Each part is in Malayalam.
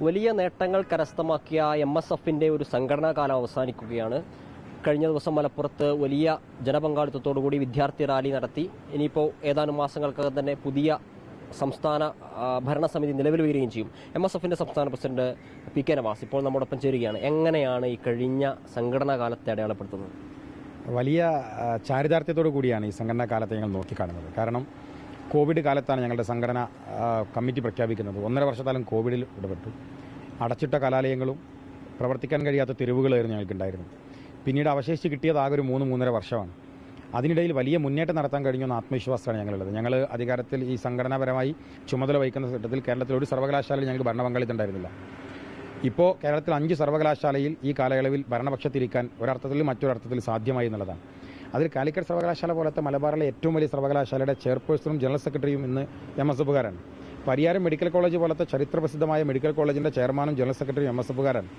വലിയ നേട്ടങ്ങൾ കരസ്ഥമാക്കിയ MSFന്റെ ഒരു സംഘടനാ കാലം അവസാനിക്കുകയാണ്. കഴിഞ്ഞ ദിവസം മലപ്പുറത്ത് വലിയ ജനപങ്കാളിത്തത്തോടുകൂടി വിദ്യാർത്ഥി റാലി നടത്തി. ഇനിയിപ്പോൾ ഏതാനും മാസങ്ങൾക്കകം തന്നെ പുതിയ സംസ്ഥാന ഭരണസമിതി നിലവിൽ വരികയും ചെയ്യും. MSFന്റെ സംസ്ഥാന പ്രസിഡന്റ് PK നവാസ് ഇപ്പോൾ നമ്മോടൊപ്പം ചേരുകയാണ്. എങ്ങനെയാണ് ഈ കഴിഞ്ഞ സംഘടനാ കാലത്തെ അടയാളപ്പെടുത്തുന്നത്? വലിയ ചാരിതാർത്ഥ്യത്തോടു കൂടിയാണ് ഈ സംഘടനാ കാലത്തെ ഞങ്ങൾ നോക്കിക്കാണുന്നത്. കാരണം കോവിഡ് കാലത്താണ് ഞങ്ങളുടെ സംഘടന കമ്മിറ്റി പ്രഖ്യാപിക്കുന്നത്. 1.5 വർഷക്കാലം കോവിഡിൽ ഇടപെട്ടു. അടച്ചിട്ട കലാലയങ്ങളും പ്രവർത്തിക്കാൻ കഴിയാത്ത തെരുവുകളായിരുന്നു ഞങ്ങൾക്കുണ്ടായിരുന്നത്. പിന്നീട് അവശേഷിച്ച് കിട്ടിയത് ആകെ ഒരു 3-3.5 വർഷമാണ്. അതിനിടയിൽ വലിയ മുന്നേറ്റം നടത്താൻ കഴിഞ്ഞെന്ന ആത്മവിശ്വാസമാണ് ഞങ്ങളുള്ളത്. ഞങ്ങൾ അധികാരത്തിൽ ഈ സംഘടനാപരമായി ചുമതല വഹിക്കുന്ന ഘട്ടത്തിൽ കേരളത്തിൽ ഒരു സർവകലാശാലയിൽ ഞങ്ങൾക്ക് ഭരണപങ്കാളിത്തം ഉണ്ടായിരുന്നില്ല. ഇപ്പോൾ കേരളത്തിൽ 5 സർവകലാശാലയിൽ ഈ കാലയളവിൽ ഭരണപക്ഷത്തിരിക്കാൻ ഒരർത്ഥത്തിൽ മറ്റൊരർത്ഥത്തിൽ സാധ്യമായി എന്നുള്ളതാണ്. അതിൽ കാലിക്കറ്റ് സർവകലാശാല പോലത്തെ മലബാറിലെ ഏറ്റവും വലിയ സർവകലാശാലയുടെ ചെയർപേഴ്സണും ജനറൽ സെക്രട്ടറിയും ഇന്ന് MSFകാരാണ്. പരിയാരം മെഡിക്കൽ കോളേജ് പോലത്തെ ചരിത്രപ്രസിദ്ധമായ മെഡിക്കൽ കോളേജിൻ്റെ ചെയർമാനും ജനറൽ സെക്രട്ടറിയും MSFകാരാണ്.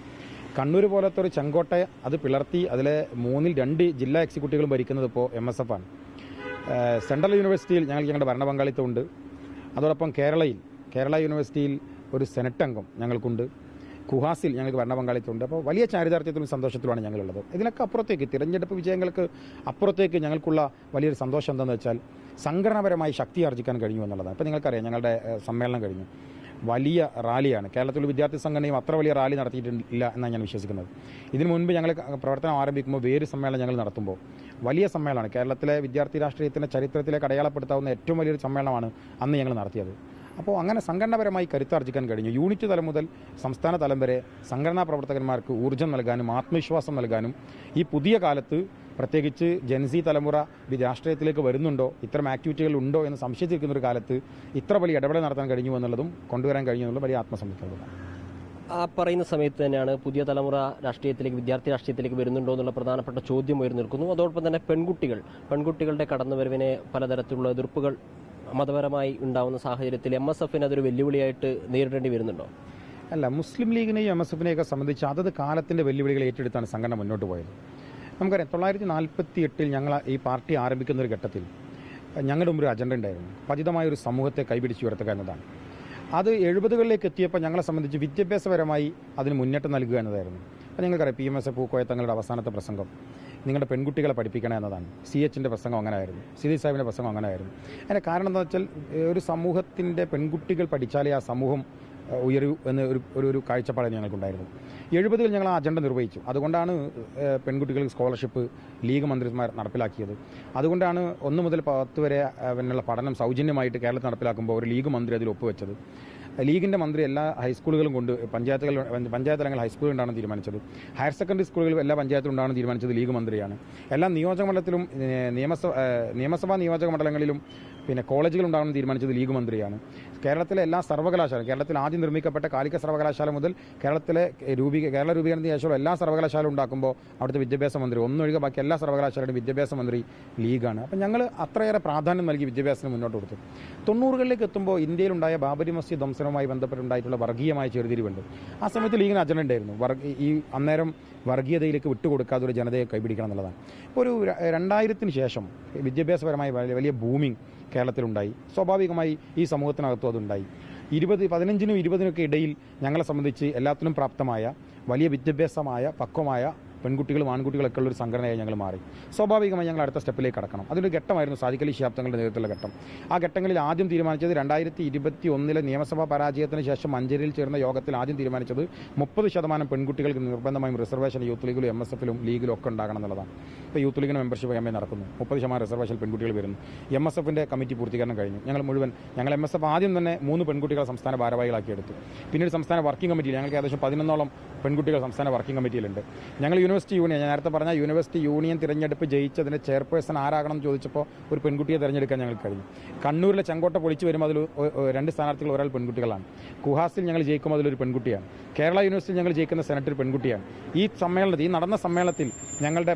കണ്ണൂർ പോലത്തെ ഒരു ചെങ്കോട്ടയെ അത് പിളർത്തി അതിലെ 3-ൽ 2 ജില്ലാ എക്സിക്യൂട്ടീവുകളും ഭരിക്കുന്നത് ഇപ്പോൾ MSF ആണ്. സെൻട്രൽ യൂണിവേഴ്സിറ്റിയിൽ ഞങ്ങളുടെ ഭരണപങ്കാളിത്തമുണ്ട്. അതോടൊപ്പം കേരള യൂണിവേഴ്സിറ്റിയിൽ ഒരു സെനറ്റ് അംഗം ഞങ്ങൾക്കുണ്ട്. കുഹാസിൽ ഞങ്ങൾക്ക് ഭരണപങ്കാളിത്തമുണ്ട്. അപ്പോൾ വലിയ ചാരിതാർത്ഥ്യത്തിലും സന്തോഷത്തിലുമാണ് ഞങ്ങളുള്ളത്. ഇതിനൊക്കെ അപ്പുറത്തേക്ക് തിരഞ്ഞെടുപ്പ് വിജയങ്ങൾക്ക് അപ്പുറത്തേക്ക് ഞങ്ങൾക്കുള്ള വലിയൊരു സന്തോഷം എന്താണെന്ന് വെച്ചാൽ സംഘടനാപരമായി ശക്തി ആർജിക്കാൻ കഴിഞ്ഞു എന്നുള്ളതാണ്. ഇപ്പോൾ നിങ്ങൾക്കറിയാം, ഞങ്ങളുടെ സമ്മേളനം കഴിഞ്ഞു. വലിയ റാലിയാണ്. കേരളത്തിലെ വിദ്യാർത്ഥി സംഘടനയും അത്ര വലിയ റാലി നടത്തിയിട്ടില്ല എന്നാണ് ഞാൻ വിശ്വസിക്കുന്നത്. ഇതിനു മുൻപ് ഞങ്ങൾ പ്രവർത്തനം ആരംഭിക്കുമ്പോൾ വേര് സമ്മേളനം ഞങ്ങൾ നടത്തുമ്പോൾ വലിയ സമ്മേളനമാണ്. കേരളത്തിലെ വിദ്യാർത്ഥി രാഷ്ട്രീയത്തിൻ്റെ ചരിത്രത്തിലേക്ക് അടയാളപ്പെടുത്താവുന്ന ഏറ്റവും വലിയൊരു സമ്മേളനമാണ് അന്ന് ഞങ്ങൾ നടത്തിയത്. അപ്പോൾ അങ്ങനെ സംഘടനാപരമായി കരുത്താർജിക്കാൻ കഴിഞ്ഞു. യൂണിറ്റ് തലം മുതൽ സംസ്ഥാന തലം വരെ സംഘടനാ പ്രവർത്തകന്മാർക്ക് ഊർജ്ജം നൽകാനും ആത്മവിശ്വാസം നൽകാനും ഈ പുതിയ കാലത്ത് പ്രത്യേകിച്ച് ജെൻസി തലമുറ രാഷ്ട്രീയത്തിലേക്ക് വരുന്നുണ്ടോ, ഇത്തരം ആക്ടിവിറ്റികൾ ഉണ്ടോ എന്ന് സംശയിച്ചിരിക്കുന്ന ഒരു കാലത്ത് ഇത്ര വലിയ ഇടപെടൽ നടത്താൻ കഴിഞ്ഞു എന്നുള്ളതും കൊണ്ടുവരാൻ കഴിഞ്ഞു എന്നുള്ളത് വലിയ ആത്മസംതൃപ്തിയാണ്. ആ പറയുന്ന സമയത്ത് തന്നെയാണ് പുതിയ തലമുറ രാഷ്ട്രീയത്തിലേക്ക്, വിദ്യാർത്ഥി രാഷ്ട്രീയത്തിലേക്ക് വരുന്നുണ്ടോ എന്നുള്ള പ്രധാനപ്പെട്ട ചോദ്യം ഉയർന്നു നിൽക്കുന്നു. അതോടൊപ്പം തന്നെ പെൺകുട്ടികളുടെ കടന്നുവരവിനെ പലതരത്തിലുള്ള എതിർപ്പുകൾ മതപരമായി ഉണ്ടാവുന്ന സാഹചര്യത്തിൽ MSFന് അതൊരു വെല്ലുവിളിയായിട്ട് നേരിടേണ്ടി വരുന്നുണ്ടോ? അല്ല, മുസ്ലിം ലീഗിനെയും MSFനെയൊക്കെ സംബന്ധിച്ച് അതത് കാലത്തിൻ്റെ വെല്ലുവിളികൾ ഏറ്റെടുത്താണ് സംഘടന മുന്നോട്ട് പോയത്. നമുക്കറിയാം, 1948 ഞങ്ങൾ ഈ പാർട്ടി ആരംഭിക്കുന്ന ഒരു ഘട്ടത്തിൽ ഞങ്ങളുടെ മുമ്പ് ഒരു അജണ്ട ഉണ്ടായിരുന്നു. പതിതമായൊരു സമൂഹത്തെ കൈപിടിച്ച് ഉയർത്തുക എന്നതാണ്. അത് 70കളിലേക്ക് എത്തിയപ്പോൾ ഞങ്ങളെ സംബന്ധിച്ച് വിദ്യാഭ്യാസപരമായി അതിന് മുന്നേറ്റം നൽകുക എന്നതായിരുന്നു. അപ്പോൾ നിങ്ങൾക്കറിയാം, PMS പൂക്കോയ തങ്ങളുടെ അവസാനത്തെ പ്രസംഗം നിങ്ങളുടെ പെൺകുട്ടികളെ പഠിപ്പിക്കണം എന്നതാണ്. CHന്റെ പ്രസംഗം അങ്ങനെ ആയിരുന്നു. സിദി സാഹിബിൻ്റെ പ്രസംഗം അങ്ങനെ ആയിരുന്നു. അതിൻ്റെ കാരണം എന്താ വെച്ചാൽ, ഒരു സമൂഹത്തിൻ്റെ പെൺകുട്ടികൾ പഠിച്ചാലേ ആ സമൂഹം ഉയരൂ എന്ന ഒരു കാഴ്ചപ്പാടാണ് ഞങ്ങൾക്കുണ്ടായിരുന്നു. 70കളിൽ ഞങ്ങൾ ആ അജണ്ട നിർവഹിച്ചു. അതുകൊണ്ടാണ് പെൺകുട്ടികൾക്ക് സ്കോളർഷിപ്പ് ലീഗ് മന്ത്രിമാർ നടപ്പിലാക്കിയത്. അതുകൊണ്ടാണ് 1 മുതൽ 10 വരെ പിന്നുള്ള പഠനം സൗജന്യമായിട്ട് കേരളത്തിൽ നടപ്പിലാക്കുമ്പോൾ ഒരു ലീഗ് മന്ത്രി അതിൽ ഒപ്പുവെച്ചത്. ലീഗിൻ്റെ മന്ത്രി എല്ലാ ഹൈസ്കൂളുകളും കൊണ്ട് പഞ്ചായത്ത് തലങ്ങൾ ഹൈസ്കൂളുകൾ ഉണ്ടാണെന്ന് തീരുമാനിച്ചത്. ഹയർ സെക്കൻഡറി സ്കൂളുകൾ എല്ലാ പഞ്ചായത്തിലും ഉണ്ടാണെന്ന് തീരുമാനിച്ചത് ലീഗ് മന്ത്രിയാണ്. എല്ലാ നിയോജകമണ്ഡലത്തിലും നിയമസഭാ നിയോജക മണ്ഡലങ്ങളിലും പിന്നെ കോളേജുകളുണ്ടാകണമെന്ന് തീരുമാനിച്ചത് ലീഗ് മന്ത്രിയാണ്. കേരളത്തിലെ എല്ലാ സർവകലാശാല, കേരളത്തിൽ ആദ്യം നിർമ്മിക്കപ്പെട്ട കാലിക്കറ്റ് സർവകലാശാല മുതൽ കേരള രൂപീകരണത്തിന് ശേഷമുള്ള എല്ലാ സർവകലാശാല ഉണ്ടാക്കുമ്പോൾ അവിടുത്തെ വിദ്യാഭ്യാസ മന്ത്രി ഒന്നൊഴികെ ബാക്കി എല്ലാ സർവകലാശാലയുടെയും വിദ്യാഭ്യാസ മന്ത്രി ലീഗാണ്. അപ്പം ഞങ്ങൾ അത്രയേറെ പ്രാധാന്യം നൽകി വിദ്യാഭ്യാസത്തിന് മുന്നോട്ട് കൊടുത്തു. 90കളിലേക്ക് എത്തുമ്പോൾ ഇന്ത്യയിലുണ്ടായ ബാബരി മസ്ജിദ് ധ്വംസനവുമായി ബന്ധപ്പെട്ടുണ്ടായിട്ടുള്ള വർഗീയമായ ചെറുതിരിവുണ്ട്. ആ സമയത്ത് ലീഗിന് അജണ്ട ഉണ്ടായിരുന്നു. ഈ അന്നേരം വർഗീയതയിലേക്ക് വിട്ടുകൊടുക്കാതെ ഒരു ജനതയെ കൈപിടിക്കണം എന്നുള്ളതാണ്. ഇപ്പോൾ ഒരു 2000-ന് ശേഷം വിദ്യാഭ്യാസപരമായി വലിയ ബൂമിങ് കേരളത്തിലുണ്ടായി. സ്വാഭാവികമായി ഈ സമൂഹത്തിനകത്തും അതുണ്ടായി. 15-നും 20-നൊക്കെ ഇടയിൽ ഞങ്ങളെ സംബന്ധിച്ച് എല്ലാത്തിനും പ്രാപ്തമായ വലിയ വിദ്യാഭ്യാസമായ പക്വമായ പെൺകുട്ടികളും ആൺകുട്ടികളൊക്കെ ഉള്ളൊരു സംഘടനയായി ഞങ്ങൾ മാറി. സ്വാഭാവികമായി ഞങ്ങൾ അടുത്ത സ്റ്റെപ്പിലേക്ക് കടക്കണം. അതിൻ്റെ ഘട്ടമായിരുന്നു സാദിഖ് അലി ശിഹാബ് തങ്ങളുടെ നേതൃത്വത്തിലുള്ള ഘട്ടം. ആ ഘട്ടങ്ങളിൽ ആദ്യം തീരുമാനിച്ചത് 2021 നിയമസഭാ പരാജയത്തിന് ശേഷം മഞ്ചേരിയിൽ ചേർന്ന യോഗത്തിൽ ആദ്യം തീരുമാനിച്ചത് 30% പെൺകുട്ടികൾക്ക് നിർബന്ധമായും റിസർവേഷൻ യൂത്ത് ലീഗിലും MSFലും ലീഗിലും ഒക്കെ ഉണ്ടാകണം എന്നുള്ളതാണ്. ഇപ്പോൾ യൂത്ത് ലീഗിന് മെമ്പർഷിപ്പ് MA നടക്കുന്നു. 30% റിസർവേഷൻ പെൺകുട്ടികൾ വരുന്നു. MSFൻ്റെ കമ്മിറ്റി പൂർത്തീകരണം കഴിഞ്ഞു. ഞങ്ങൾ MSF ആദ്യം തന്നെ 3 പെൺകുട്ടികളെ സംസ്ഥാന ഭാരവാഹികളാക്കി എടുത്തു. പിന്നീട് സംസ്ഥാന വർക്കിംഗ് കമ്മിറ്റിയിൽ ഞങ്ങൾക്ക് ഏകദേശം 11ഓളം പെൺകുട്ടികൾ സംസ്ഥാന വർക്കിംഗ് കമ്മിറ്റിയിലുണ്ട്. ഞങ്ങൾ യൂണിവേഴ്സിറ്റി യൂണിയൻ, ഞാൻ നേരത്തെ പറഞ്ഞ യൂണിവേഴ്സിറ്റി യൂണിയൻ തിരഞ്ഞെടുപ്പ് ജയിച്ചതിൻ്റെ ചെയർപേഴ്സൺ ആരാകണം എന്ന് ചോദിച്ചപ്പോൾ ഒരു പെൺകുട്ടിയെ തിരഞ്ഞെടുക്കാൻ ഞങ്ങൾക്ക് കഴിഞ്ഞു. കണ്ണൂരിലെ ചെങ്കോട്ട പൊളിച്ചു വരുമ്പോൾ അതിൽ 2 സ്ഥാനാർത്ഥികൾ ഒരാൾ പെൺകുട്ടികളാണ്. കുഹാസിൽ ഞങ്ങൾ ജയിക്കുമ്പോൾ അതിലൊരു പെൺകുട്ടിയാണ്. കേരള യൂണിവേഴ്സിറ്റിയിൽ ഞങ്ങൾ ജയിക്കുന്ന സെനറ്റർ പെൺകുട്ടിയാണ്. ഈ നടന്ന സമ്മേളനത്തിൽ ഞങ്ങളുടെ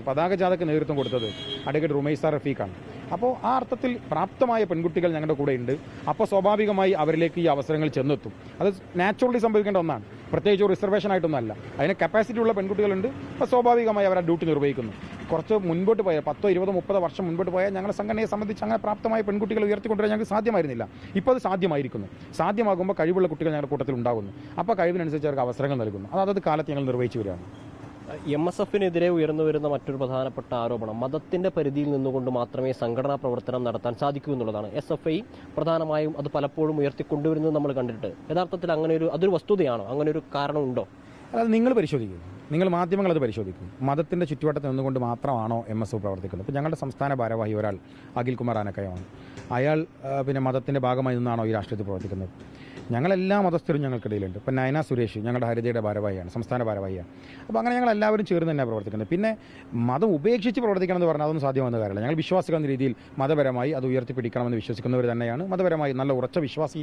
പതാക ജാഥയ്ക്ക് നേതൃത്വം കൊടുത്തത് അഡ്വക്കേറ്റ് റുമൈസ റഫീഖാണ്. അപ്പോൾ ആ അർത്ഥത്തിൽ പ്രാപ്തമായ പെൺകുട്ടികൾ ഞങ്ങളുടെ കൂടെ ഉണ്ട്. അപ്പോൾ സ്വാഭാവികമായി അവരിലേക്ക് ഈ അവസരങ്ങൾ ചെന്നെത്തും. അത് നാച്ചുറലി സംഭവിക്കേണ്ട ഒന്നാണ്. പ്രത്യേകിച്ച് റിസർവേഷൻ ആയിട്ടൊന്നുമല്ല. അതിന് കപ്പാസിറ്റി ഉള്ള പെൺകുട്ടികളുണ്ട്. അപ്പോൾ സ്വാഭാവികമായി അവർ ആ ഡ്യൂട്ടി നിർവഹിക്കുന്നു. കുറച്ച് മുൻപോട്ട് പോയാൽ 10, 20, 30 വർഷം മുൻപോട്ട് പോയാൽ ഞങ്ങളുടെ സംഘടനയെ സംബന്ധിച്ച് അങ്ങനെ പ്രാപ്തമായ പെൺകുട്ടികൾ ഉയർത്തിക്കൊണ്ടുവരാൻ ഞങ്ങൾക്ക് സാധ്യമായിരുന്നില്ല. ഇപ്പോൾ അത് സാധ്യമായിരിക്കുന്നു. സാധ്യമാകുമ്പോൾ കഴിവുള്ള കുട്ടികൾ ഞങ്ങളുടെ കൂട്ടത്തിൽ ഉണ്ടാകുന്നു. അപ്പോൾ കഴിവിനനുസരിച്ച് അവർക്ക് അവസരങ്ങൾ നൽകുന്നു. അതത് കാലത്ത് ഞങ്ങൾ നിർവഹിച്ചു വരികയാണ്. MSFനെതിരെ ഉയർന്നു വരുന്ന മറ്റൊരു പ്രധാനപ്പെട്ട ആരോപണം മതത്തിന്റെ പരിധിയിൽ നിന്നുകൊണ്ട് മാത്രമേ സംഘടനാ പ്രവർത്തനം നടത്താൻ സാധിക്കൂ എന്നുള്ളതാണ്. SFI പ്രധാനമായും അത് പലപ്പോഴും ഉയർത്തിക്കൊണ്ടുവരുന്നത് നമ്മൾ കണ്ടിട്ട് യഥാർത്ഥത്തിൽ അതൊരു വസ്തുതയാണോ? അങ്ങനെ ഒരു കാരണമുണ്ടോ? അല്ലാതെ നിങ്ങൾ പരിശോധിക്കും, നിങ്ങൾ മാധ്യമങ്ങൾ അത് പരിശോധിക്കും. മതത്തിൻ്റെ ചുറ്റുവട്ടത്തിൽ നിന്നുകൊണ്ട് മാത്രമാണോ MSF പ്രവർത്തിക്കുന്നത്? ഇപ്പോൾ ഞങ്ങളുടെ സംസ്ഥാന ഭാരവാഹി ഒരാൾ അഖിൽ കുമാർ ആനക്കയമാണ്. അയാൾ പിന്നെ മതത്തിൻ്റെ ഭാഗമായി നിന്നാണോ ഈ രാഷ്ട്രീയത്തിൽ പ്രവർത്തിക്കുന്നത്? ഞങ്ങളെല്ലാ മതസ്ഥരും ഞങ്ങൾക്കിടയിലുണ്ട്. ഇപ്പം നയന സുരേഷ് ഞങ്ങളുടെ ഹരിതയുടെ ഭാരവാഹിയാണ്, സംസ്ഥാന ഭാരവാഹിയാണ്. അപ്പോൾ അങ്ങനെ ഞങ്ങൾ എല്ലാവരും ചേർന്ന് തന്നെ പ്രവർത്തിക്കുന്നത്. പിന്നെ മതം ഉപേക്ഷിച്ച് പ്രവർത്തിക്കണം എന്ന് പറഞ്ഞാൽ അതൊന്നും സാധ്യമാകുന്ന കാര്യമല്ല. ഞങ്ങൾ വിശ്വാസികൾ എന്ന രീതിയിൽ മതപരമായി അത് ഉയർത്തിപ്പിടിക്കണമെന്ന് വിശ്വസിക്കുന്നവർ തന്നെയാണ്. മതപരമായി നല്ല ഉറച്ച വിശ്വാസി,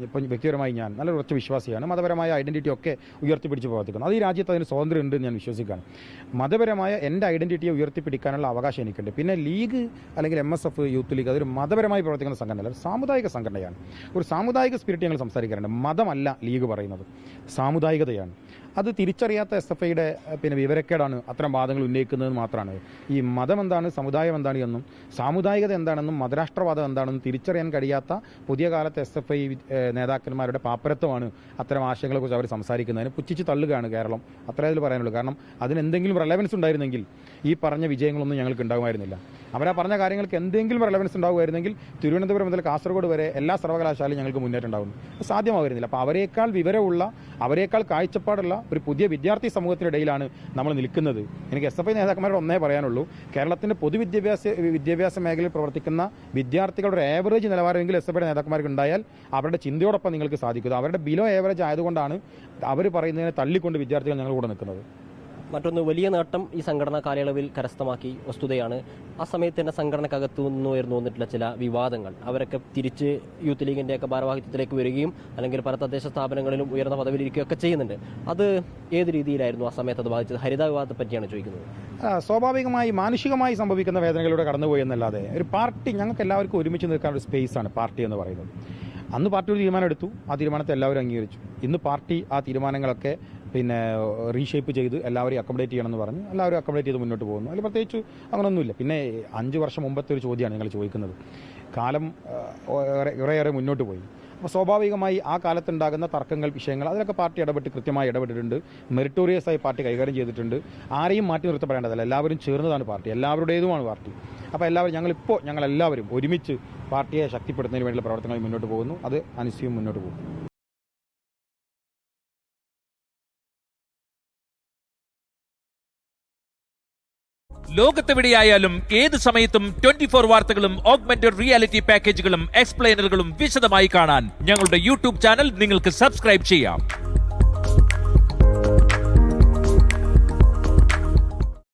ഇപ്പം വ്യക്തിപരമായി ഞാൻ നല്ല ഉറച്ച വിശ്വാസിയാണ്. മതപരമായ ഐഡൻറ്റിറ്റി ഒക്കെ ഉയർത്തിപ്പിടിച്ച് പ്രവർത്തിക്കുന്നു. അത് ഈ രാജ്യത്ത് അതിന് സ്വാതന്ത്ര്യം ഉണ്ട് എന്ന് ഞാൻ വിശ്വസിക്കുകയാണ്. മതപരമായ എൻ്റെ ഐഡൻറ്റിറ്റിയെ ഉയർത്തിപ്പിടിക്കാനുള്ള അവകാശം എനിക്കുണ്ട്. പിന്നെ ലീഗ് അല്ലെങ്കിൽ MSF, യൂത്ത് ലീഗ് അതൊരു മതപരമായി പ്രവർത്തിക്കുന്ന സംഘടനയല്ല, ഒരു സാമുദായിക സംഘടനയാണ്. ഒരു സാമുദായിക സ്പിരിറ്റ് ഞങ്ങൾ സംസാരിക്കാറുണ്ട്. മതമല്ല ലീഗ് പറയുന്നത്, സാമുദായികതയാണ്. അത് തിരിച്ചറിയാത്ത SFIയുടെ പിന്നെ വിവരക്കേടാണ് അത്തരം വാദങ്ങൾ ഉന്നയിക്കുന്നതെന്ന് മാത്രമാണ്. ഈ മതം എന്താണ്, സമുദായം എന്താണ് എന്നും സാമുദായികത എന്താണെന്നും മതരാഷ്ട്രവാദം എന്താണെന്നും തിരിച്ചറിയാൻ കഴിയാത്ത പുതിയ കാലത്തെ SFI നേതാക്കന്മാരുടെ പാപ്പരത്വമാണ് അത്തരം ആശയങ്ങളെക്കുറിച്ച് അവർ സംസാരിക്കുന്നതിന് പുച്ഛിച്ച് തള്ളുകയാണ് കേരളം. അത്രേ അതിൽ പറയാനുള്ളൂ. കാരണം അതിന് എന്തെങ്കിലും റെലവൻസ് ഉണ്ടായിരുന്നെങ്കിൽ ഈ പറഞ്ഞ വിജയങ്ങളൊന്നും ഞങ്ങൾക്ക് ഉണ്ടാകുമായിരുന്നില്ല. അവരാ പറഞ്ഞ കാര്യങ്ങൾക്ക് എന്തെങ്കിലും റെലവൻസ് ഉണ്ടാകുമായിരുന്നെങ്കിൽ തിരുവനന്തപുരം മുതൽ കാസർഗോഡ് വരെ എല്ലാ സർവകലാശാലയും ഞങ്ങൾക്ക് മുന്നേറ്റം ഉണ്ടാകുന്നു. സാധ്യമാകുന്നില്ല. അപ്പോൾ അവരെക്കാൾ വിവരമുള്ള, അവരെക്കാൾ കാഴ്ചപ്പാടുള്ള ഒരു പുതിയ വിദ്യാർത്ഥി സമൂഹത്തിനിടയിലാണ് നമ്മൾ നിൽക്കുന്നത്. എനിക്ക് SFI നേതാക്കന്മാരോട് ഒന്നേ പറയാനുള്ളൂ, കേരളത്തിൻ്റെ വിദ്യാഭ്യാസ മേഖലയിൽ പ്രവർത്തിക്കുന്ന വിദ്യാർത്ഥികളുടെ ആവറേജ് നിലവാരമെങ്കിൽ SFIയുടെ നേതാക്കന്മാർക്ക് ഉണ്ടായാൽ അവരുടെ ചിന്തയോടൊപ്പം നിങ്ങൾക്ക് സാധിക്കുന്നത്. അവരുടെ ബിലോ ആവറേജ് ആയതുകൊണ്ടാണ് അവർ പറയുന്നതിനെ തള്ളിക്കൊണ്ട് വിദ്യാർത്ഥികൾ ഞങ്ങൾ കൂടെ നിൽക്കുന്നത്. മറ്റൊന്ന്, വലിയ നേട്ടം ഈ സംഘടനാ കാലയളവിൽ കരസ്ഥമാക്കി വസ്തുതയാണ്. ആ സമയത്ത് തന്നെ സംഘടനക്കകത്തു നിന്ന് ഉയർന്നു വന്നിട്ടുള്ള ചില വിവാദങ്ങൾ, അവരൊക്കെ തിരിച്ച് യൂത്ത് ലീഗിൻ്റെയൊക്കെ ഭാരവാഹിത്വത്തിലേക്ക് വരികയും അല്ലെങ്കിൽ പല തദ്ദേശ സ്ഥാപനങ്ങളിലും ഉയർന്ന പദവിയിലിരിക്കുകയൊക്കെ ചെയ്യുന്നുണ്ട്. അത് ഏത് രീതിയിലായിരുന്നു ആ സമയത്ത് അത് ബാധിച്ചത്? ഹരിത വിവാദത്തെ പറ്റിയാണ് ചോദിക്കുന്നത്. സ്വാഭാവികമായി മാനുഷികമായി സംഭവിക്കുന്ന വേദനകളിലൂടെ കടന്നുപോയി എന്നല്ലാതെ ഒരു പാർട്ടി, ഞങ്ങൾക്ക് എല്ലാവർക്കും ഒരുമിച്ച് നിൽക്കാൻ ഒരു സ്പേസാണ് പാർട്ടി എന്ന് പറയുന്നത്. അന്ന് പാർട്ടി ഒരു തീരുമാനം എടുത്തു, ആ തീരുമാനത്തെ എല്ലാവരും അംഗീകരിച്ചു. ഇന്ന് പാർട്ടി ആ തീരുമാനങ്ങളൊക്കെ പിന്നെ റീഷേപ്പ് ചെയ്ത് എല്ലാവരെയും അക്കോമഡേറ്റ് ചെയ്യണമെന്ന് പറഞ്ഞ് എല്ലാവരും അക്കോമഡേറ്റ് ചെയ്ത് മുന്നോട്ട് പോകുന്നു. അതിൽ പ്രത്യേകിച്ച് അങ്ങനെയൊന്നുമില്ല. പിന്നെ 5 വർഷം മുമ്പത്തെ ഒരു ചോദ്യമാണ് നിങ്ങൾ ചോദിക്കുന്നത്. കാലം ഏറെ മുന്നോട്ട് പോയി. അപ്പോൾ സ്വാഭാവികമായി ആ കാലത്തുണ്ടാകുന്ന തർക്കങ്ങൾ, വിഷയങ്ങൾ അതിലൊക്കെ പാർട്ടി കൃത്യമായി ഇടപെട്ടിട്ടുണ്ട്. മെറിറ്റോറിയസായി പാർട്ടി കൈകാര്യം ചെയ്തിട്ടുണ്ട്. ആരെയും മാറ്റി നിർത്തപ്പെടേണ്ടതല്ല, എല്ലാവരും ചേർന്നതാണ് പാർട്ടി, എല്ലാവരുടേതുമാണ് പാർട്ടി. അപ്പോൾ ഞങ്ങളെല്ലാവരും ഒരുമിച്ച് പാർട്ടിയെ ശക്തിപ്പെടുത്തുന്നതിന് വേണ്ടിയുള്ള പ്രവർത്തനങ്ങൾ മുന്നോട്ട് പോകുന്നു. അത് അനുസ്യം മുന്നോട്ട് പോകും. ലോകത്തെവിടെയായാലും ഏത് സമയത്തും 24 വാർത്തകളും ഓഗ്മെന്റഡ് റിയാലിറ്റി പാക്കേജുകളും എക്സ്പ്ലെയിനറുകളും വിശദമായി കാണാൻ ഞങ്ങളുടെ YouTube ചാനൽ നിങ്ങൾക്ക് സബ്സ്ക്രൈബ് ചെയ്യാം.